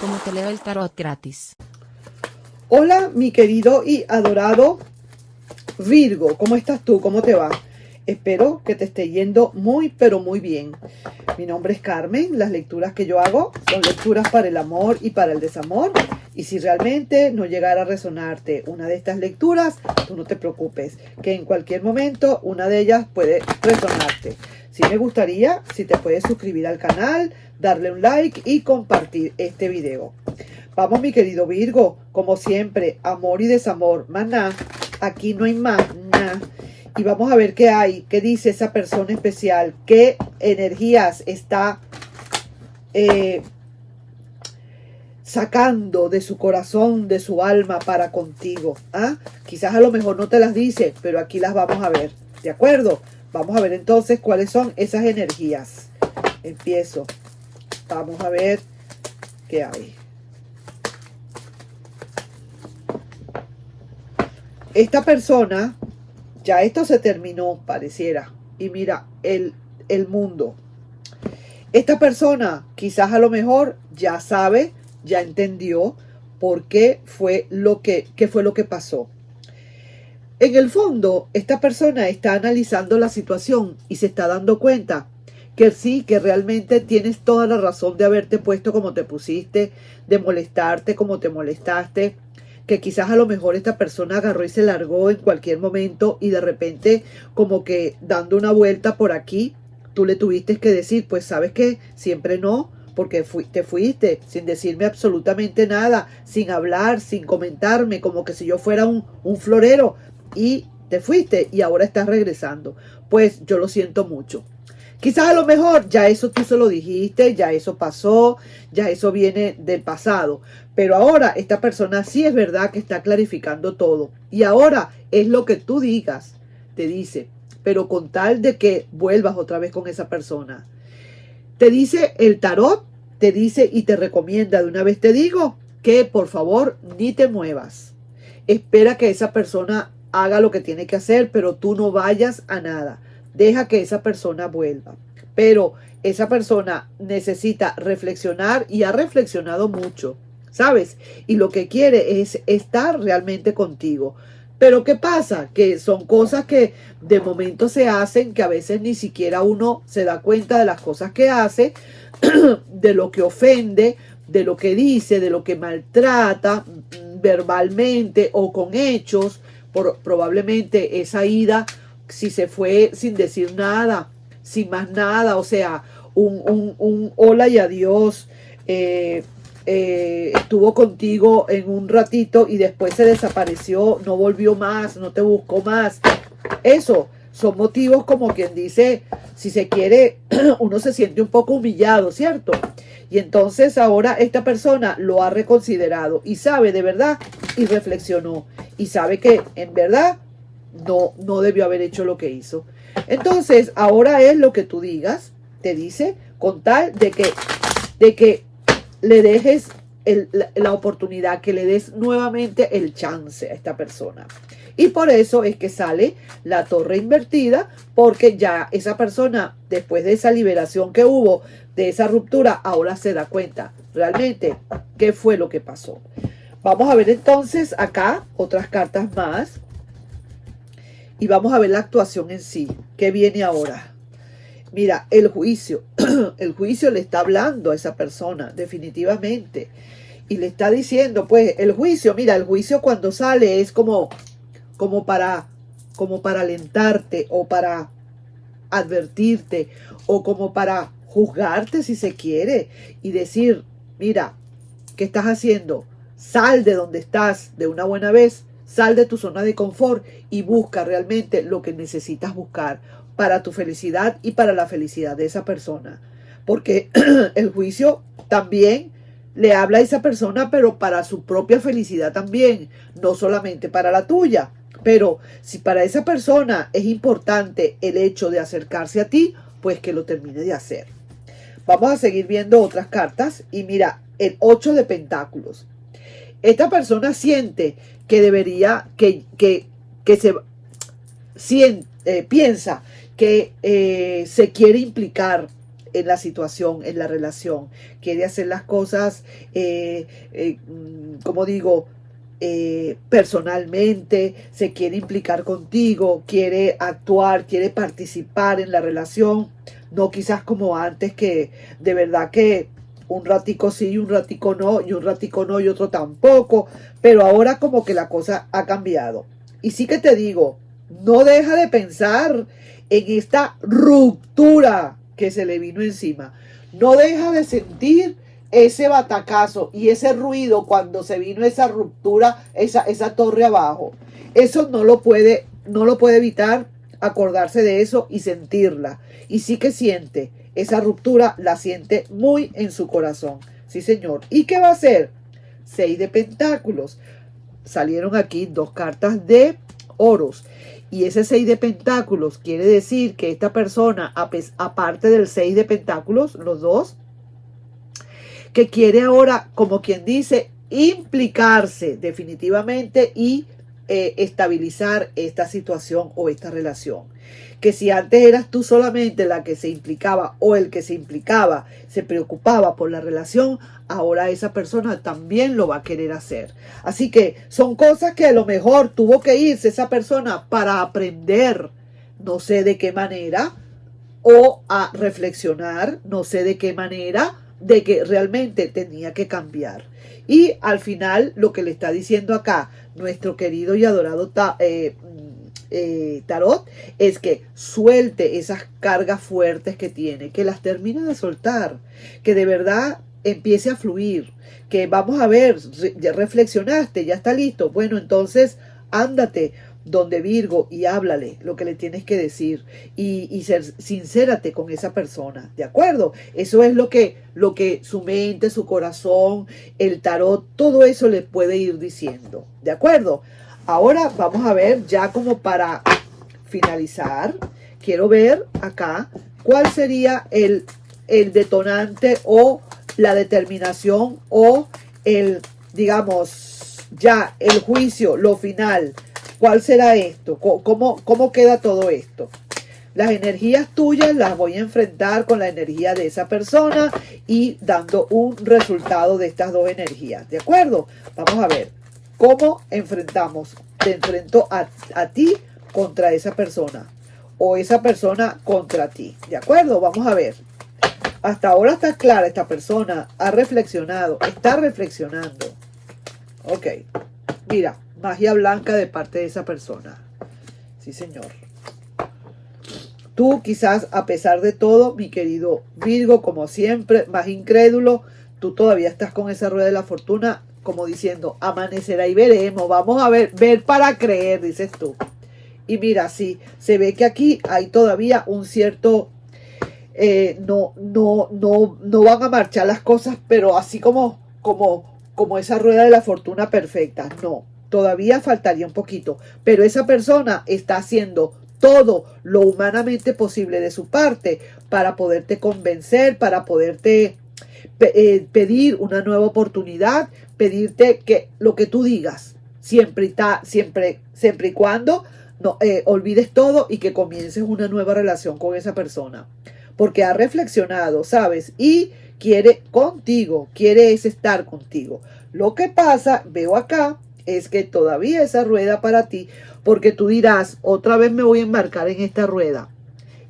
cómo te leo el tarot gratis. Hola, mi querido y adorado Virgo, ¿cómo estás tú? ¿Cómo te va? Espero que te esté yendo muy, pero muy bien. Mi nombre es Carmen. Las lecturas que yo hago son lecturas para el amor y para el desamor. Y si realmente no llegara a resonarte una de estas lecturas, tú no te preocupes, que en cualquier momento una de ellas puede resonarte. Sí me gustaría, si te puedes suscribir al canal, darle un like y compartir este video. Vamos, mi querido Virgo, como siempre, amor y desamor, más nada. Aquí no hay más nada. Y vamos a ver qué hay, qué dice esa persona especial, qué energías está sacando de su corazón, de su alma para contigo. ¿Ah? Quizás a lo mejor no te las dice, pero aquí las vamos a ver. ¿De acuerdo? Vamos a ver entonces cuáles son esas energías. Empiezo. Vamos a ver qué hay. Esta persona, ya esto se terminó, pareciera. Y mira, el mundo. Esta persona quizás a lo mejor ya sabe, ya entendió por qué fue qué fue lo que pasó. En el fondo, esta persona está analizando la situación y se está dando cuenta que sí, que realmente tienes toda la razón de haberte puesto como te pusiste, de molestarte como te molestaste, que quizás a lo mejor esta persona agarró y se largó en cualquier momento y de repente como que dando una vuelta por aquí, tú le tuviste que decir, pues sabes que siempre no, porque te fuiste sin decirme absolutamente nada, sin hablar, sin comentarme, como que si yo fuera un florero, y te fuiste y ahora estás regresando. Pues yo lo siento mucho. Quizás a lo mejor ya eso tú se lo dijiste, ya eso pasó, ya eso viene del pasado. Pero ahora esta persona sí es verdad que está clarificando todo. Y ahora es lo que tú digas, te dice. Pero con tal de que vuelvas otra vez con esa persona. Te dice el tarot, te dice y te recomienda, de una vez te digo, que por favor ni te muevas. Espera que esa persona haga lo que tiene que hacer, pero tú no vayas a nada. Deja que esa persona vuelva. Pero esa persona necesita reflexionar y ha reflexionado mucho, ¿sabes? Y lo que quiere es estar realmente contigo. Pero ¿qué pasa? Que son cosas que de momento se hacen, que a veces ni siquiera uno se da cuenta de las cosas que hace, de lo que ofende, de lo que dice, de lo que maltrata verbalmente o con hechos. Probablemente esa ida, si se fue sin decir nada, sin más nada, o sea, un hola y adiós, estuvo contigo en un ratito y después se desapareció, no volvió más, no te buscó más. Eso son motivos, como quien dice, si se quiere, uno se siente un poco humillado, ¿cierto? Y entonces ahora esta persona lo ha reconsiderado y sabe de verdad y reflexionó y sabe que en verdad no debió haber hecho lo que hizo. Entonces ahora es lo que tú digas, te dice, con tal de que le dejes la oportunidad, que le des nuevamente el chance a esta persona. Y por eso es que sale la torre invertida, porque ya esa persona, después de esa liberación que hubo, de esa ruptura, ahora se da cuenta realmente qué fue lo que pasó. Vamos a ver entonces acá otras cartas más. Y vamos a ver la actuación en sí. ¿Qué viene ahora? Mira, el juicio. El juicio le está hablando a esa persona, definitivamente. Y le está diciendo, pues, el juicio, mira, el juicio cuando sale es como para alentarte o para advertirte o como para juzgarte si se quiere y decir, mira, ¿qué estás haciendo? Sal de donde estás de una buena vez, sal de tu zona de confort y busca realmente lo que necesitas buscar para tu felicidad y para la felicidad de esa persona. Porque el juicio también le habla a esa persona, pero para su propia felicidad también, no solamente para la tuya. Pero si para esa persona es importante el hecho de acercarse a ti, pues que lo termine de hacer. Vamos a seguir viendo otras cartas y mira, el 8 de pentáculos. Esta persona siente que debería, piensa que se quiere implicar en la situación, en la relación. Quiere hacer las cosas, como digo, personalmente, se quiere implicar contigo, quiere actuar, quiere participar en la relación, no quizás como antes, que de verdad que un ratico sí y un ratico no, y un ratico no y otro tampoco, pero ahora como que la cosa ha cambiado. Y sí que te digo, no deja de pensar en esta ruptura que se le vino encima. No deja de sentir ese batacazo y ese ruido cuando se vino esa ruptura, esa torre abajo. Eso no lo puede evitar acordarse de eso y sentirla. Y sí que siente esa ruptura, la siente muy en su corazón. Sí, señor. ¿Y qué va a hacer? 6 de pentáculos. Salieron aquí 2 cartas de oros. Y ese 6 de pentáculos quiere decir que esta persona, aparte del 6 de pentáculos, los dos, que quiere ahora, como quien dice, implicarse definitivamente y estabilizar esta situación o esta relación. Que si antes eras tú solamente la que se implicaba o el que se implicaba, se preocupaba por la relación, ahora esa persona también lo va a querer hacer. Así que son cosas que a lo mejor tuvo que irse esa persona para aprender, no sé de qué manera, o a reflexionar, no sé de qué manera, de que realmente tenía que cambiar. Y al final lo que le está diciendo acá nuestro querido y adorado tarot es que suelte esas cargas fuertes que tiene, que las termine de soltar, que de verdad empiece a fluir, que vamos a ver, ya reflexionaste, ya está listo, bueno, entonces ándate donde Virgo y háblale lo que le tienes que decir y sincérate con esa persona, ¿de acuerdo? Eso es lo que su mente, su corazón, el tarot, todo eso le puede ir diciendo, ¿de acuerdo? Ahora vamos a ver, ya como para finalizar, quiero ver acá cuál sería el detonante o la determinación o digamos, ya el juicio, lo final. ¿Cuál será esto? ¿Cómo queda todo esto? Las energías tuyas las voy a enfrentar con la energía de esa persona y dando un resultado de estas dos energías. ¿De acuerdo? Vamos a ver cómo enfrentamos. Te enfrento a ti contra esa persona o esa persona contra ti. ¿De acuerdo? Vamos a ver. Hasta ahora está clara esta persona. Ha reflexionado. Está reflexionando. Ok. Mira. Magia blanca de parte de esa persona. Sí, señor. Tú quizás, a pesar de todo, mi querido Virgo, como siempre, más incrédulo, tú todavía estás con esa rueda de la fortuna, como diciendo, amanecerá y veremos, vamos a ver para creer, dices tú. Y mira, sí, se ve que aquí hay todavía un cierto, no van a marchar las cosas, pero así como esa rueda de la fortuna perfecta, no. Todavía faltaría un poquito, pero esa persona está haciendo todo lo humanamente posible de su parte para poderte convencer, para poderte pedir una nueva oportunidad, pedirte que lo que tú digas, siempre y cuando no olvides todo y que comiences una nueva relación con esa persona, porque ha reflexionado, ¿sabes? Y quiere contigo, quiere estar contigo. Lo que pasa, veo acá, es que todavía esa rueda para ti, porque tú dirás, otra vez me voy a embarcar en esta rueda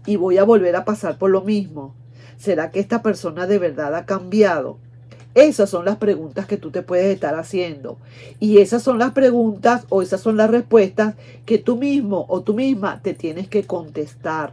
y voy a volver a pasar por lo mismo. ¿Será que esta persona de verdad ha cambiado? Esas son las preguntas que tú te puedes estar haciendo. Y esas son las preguntas o esas son las respuestas que tú mismo o tú misma te tienes que contestar.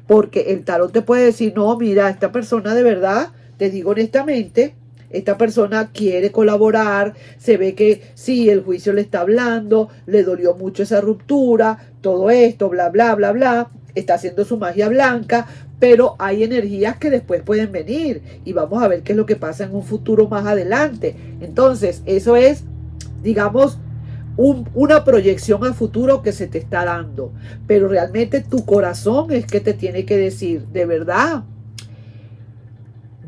Porque el tarot te puede decir, no, mira, esta persona de verdad, te digo honestamente, esta persona quiere colaborar, se ve que sí, el juicio le está hablando, le dolió mucho esa ruptura, todo esto, bla, bla, bla, bla, está haciendo su magia blanca, pero hay energías que después pueden venir y vamos a ver qué es lo que pasa en un futuro más adelante. Entonces, eso es, digamos, una proyección al futuro que se te está dando, pero realmente tu corazón es que te tiene que decir, de verdad,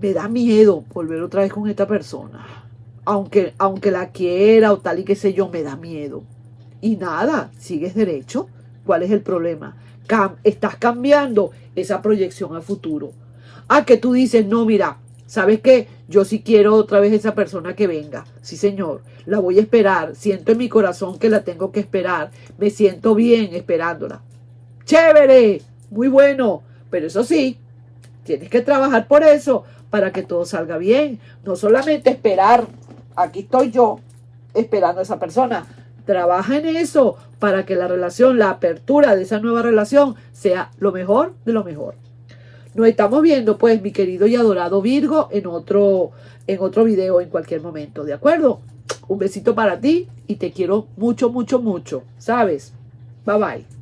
me da miedo volver otra vez con esta persona. Aunque la quiera o tal y qué sé yo, me da miedo. Y nada, sigues derecho. ¿Cuál es el problema? Estás cambiando esa proyección al futuro. A que tú dices, no, mira, ¿sabes qué? Yo sí quiero otra vez esa persona que venga. Sí, señor, la voy a esperar. Siento en mi corazón que la tengo que esperar. Me siento bien esperándola. ¡Chévere! Muy bueno. Pero eso sí, tienes que trabajar por eso para que todo salga bien. No solamente esperar. Aquí estoy yo esperando a esa persona. Trabaja en eso para que la relación, la apertura de esa nueva relación sea lo mejor de lo mejor. Nos estamos viendo, pues, mi querido y adorado Virgo, en otro video en cualquier momento, ¿de acuerdo? Un besito para ti y te quiero mucho, mucho, mucho, ¿sabes? Bye, bye.